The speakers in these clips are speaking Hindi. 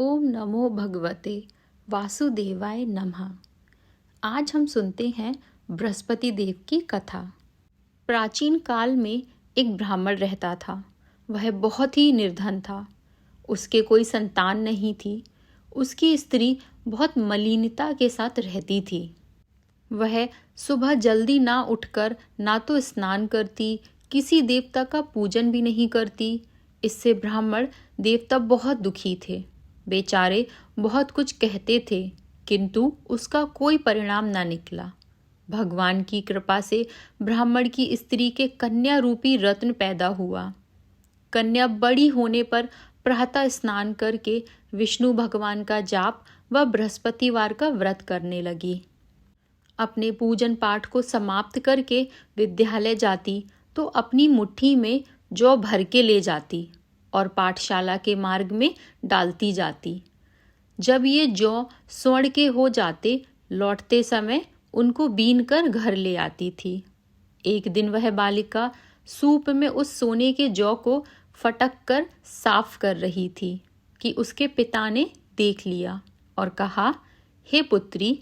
ओम नमो भगवते वासुदेवाय नमः। आज हम सुनते हैं बृहस्पति देव की कथा। प्राचीन काल में एक ब्राह्मण रहता था। वह बहुत ही निर्धन था। उसके कोई संतान नहीं थी। उसकी स्त्री बहुत मलिनता के साथ रहती थी। वह सुबह जल्दी ना उठकर ना तो स्नान करती, किसी देवता का पूजन भी नहीं करती। इससे ब्राह्मण देवता बहुत दुखी थे। बेचारे बहुत कुछ कहते थे, किंतु उसका कोई परिणाम ना निकला। भगवान की कृपा से ब्राह्मण की स्त्री के कन्या रूपी रत्न पैदा हुआ। कन्या बड़ी होने पर प्रातः स्नान करके विष्णु भगवान का जाप व बृहस्पतिवार का व्रत करने लगी। अपने पूजन पाठ को समाप्त करके विद्यालय जाती तो अपनी मुट्ठी में जौ भर के ले जाती और पाठशाला के मार्ग में डालती जाती। जब ये जौ स्वर्ण के हो जाते, लौटते समय उनको बीन कर घर ले आती थी। एक दिन वह बालिका सूप में उस सोने के जौ को फटक कर साफ कर रही थी कि उसके पिता ने देख लिया और कहा, हे पुत्री,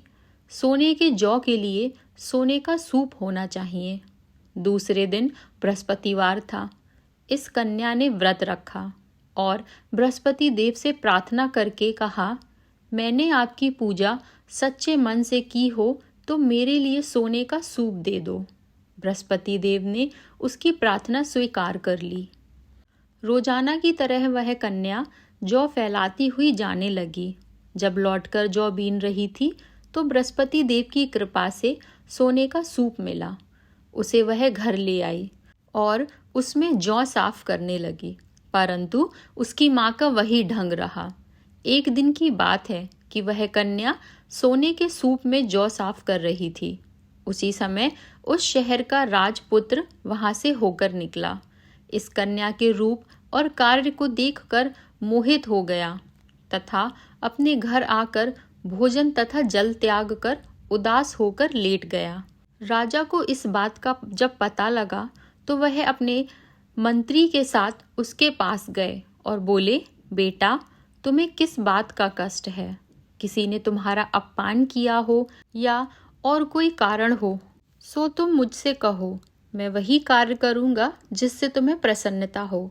सोने के जौ के लिए सोने का सूप होना चाहिए। दूसरे दिन बृहस्पतिवार था। इस कन्या ने व्रत रखा और बृहस्पति देव से प्रार्थना करके कहा, मैंने आपकी पूजा सच्चे मन से की हो तो मेरे लिए सोने का सूप दे दो। बृहस्पति देव ने उसकी प्रार्थना स्वीकार कर ली। रोजाना की तरह वह कन्या जौ फैलाती हुई जाने लगी। जब लौटकर जौ बीन रही थी तो बृहस्पति देव की कृपा से सोने का सूप मिला। उसे वह घर ले आई और उसमें जौ साफ करने लगी, परंतु उसकी माँ का वही ढंग रहा। एक दिन की बात है कि वह कन्या सोने के सूप में जौ साफ कर रही थी। उसी समय उस शहर का राजपुत्र वहां से होकर निकला। इस कन्या के रूप और कार्य को देखकर मोहित हो गया तथा अपने घर आकर भोजन तथा जल त्याग कर उदास होकर लेट गया। राजा को इस बात का जब पता लगा तो वह अपने मंत्री के साथ उसके पास गए और बोले, बेटा, तुम्हें किस बात का कष्ट है? किसी ने तुम्हारा अपमान किया हो या और कोई कारण हो, सो तुम मुझसे कहो, मैं वही कार्य करूँगा जिससे तुम्हें प्रसन्नता हो।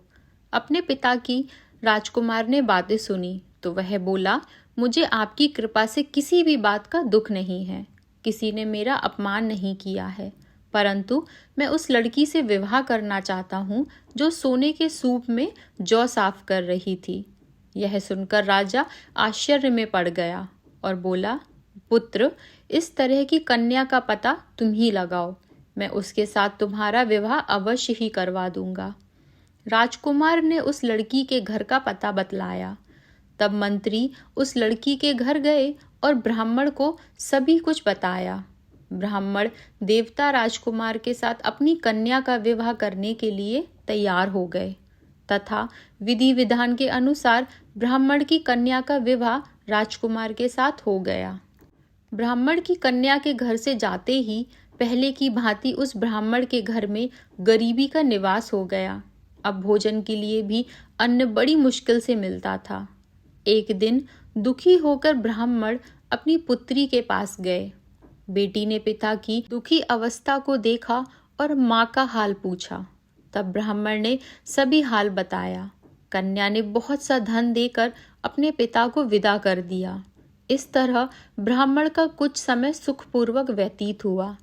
अपने पिता की राजकुमार ने बातें सुनी तो वह बोला, मुझे आपकी कृपा से किसी भी बात का दुख नहीं है। किसी ने मेरा अपमान नहीं किया है, परंतु मैं उस लड़की से विवाह करना चाहता हूँ जो सोने के सूप में जौ साफ कर रही थी। यह सुनकर राजा आश्चर्य में पड़ गया और बोला, पुत्र, इस तरह की कन्या का पता तुम ही लगाओ। मैं उसके साथ तुम्हारा विवाह अवश्य ही करवा दूंगा। राजकुमार ने उस लड़की के घर का पता बतलाया। तब मंत्री उस लड़की के घर गए और ब्राह्मण को सभी कुछ बताया। ब्राह्मण देवता राजकुमार के साथ अपनी कन्या का विवाह करने के लिए तैयार हो गए तथा विधि विधान के अनुसार ब्राह्मण की कन्या का विवाह राजकुमार के साथ हो गया। ब्राह्मण की कन्या के घर से जाते ही पहले की भांति उस ब्राह्मण के घर में गरीबी का निवास हो गया। अब भोजन के लिए भी अन्न बड़ी मुश्किल से मिलता था। एक दिन दुखी होकर ब्राह्मण अपनी पुत्री के पास गए। बेटी ने पिता की दुखी अवस्था को देखा और माँ का हाल पूछा। तब ब्राह्मण ने सभी हाल बताया। कन्या ने बहुत सा धन देकर अपने पिता को विदा कर दिया। इस तरह ब्राह्मण का कुछ समय सुखपूर्वक व्यतीत हुआ।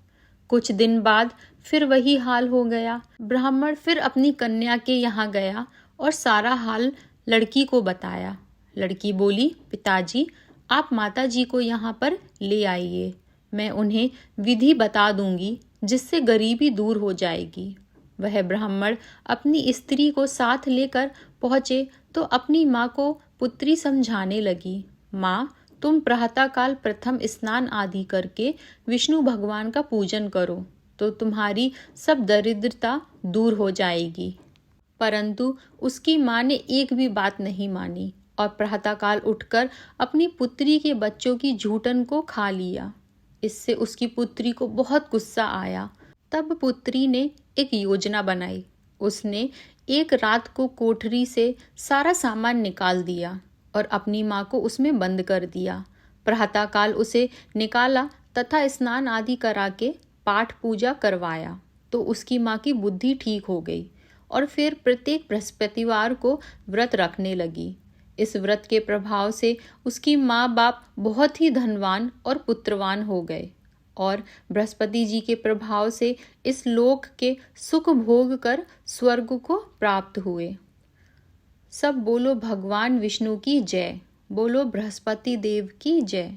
कुछ दिन बाद फिर वही हाल हो गया। ब्राह्मण फिर अपनी कन्या के यहाँ गया और सारा हाल लड़की को बताया। लड़की बोली, पिताजी, आप माताजी को यहाँ पर ले आइए। मैं उन्हें विधि बता दूंगी जिससे गरीबी दूर हो जाएगी। वह ब्राह्मण अपनी स्त्री को साथ लेकर पहुँचे तो अपनी माँ को पुत्री समझाने लगी, माँ, तुम प्रातःकाल प्रथम स्नान आदि करके विष्णु भगवान का पूजन करो तो तुम्हारी सब दरिद्रता दूर हो जाएगी। परंतु उसकी माँ ने एक भी बात नहीं मानी और प्रातःकाल उठकर अपनी पुत्री के बच्चों की जूठन को खा लिया। इससे उसकी पुत्री को बहुत गुस्सा आया। तब पुत्री ने एक योजना बनाई। उसने एक रात को कोठरी से सारा सामान निकाल दिया। और अपनी माँ को उसमें बंद कर दिया। प्रातःकाल उसे निकाला तथा स्नान आदि करा के पाठ पूजा करवाया तो उसकी माँ की बुद्धि ठीक हो गई और फिर प्रत्येक बृहस्पतिवार को व्रत रखने लगी। इस व्रत के प्रभाव से उसकी माँ बाप बहुत ही धनवान और पुत्रवान हो गए और बृहस्पति जी के प्रभाव से इस लोक के सुख भोग कर स्वर्ग को प्राप्त हुए। सब बोलो भगवान विष्णु की जय, बोलो बृहस्पति देव की जय।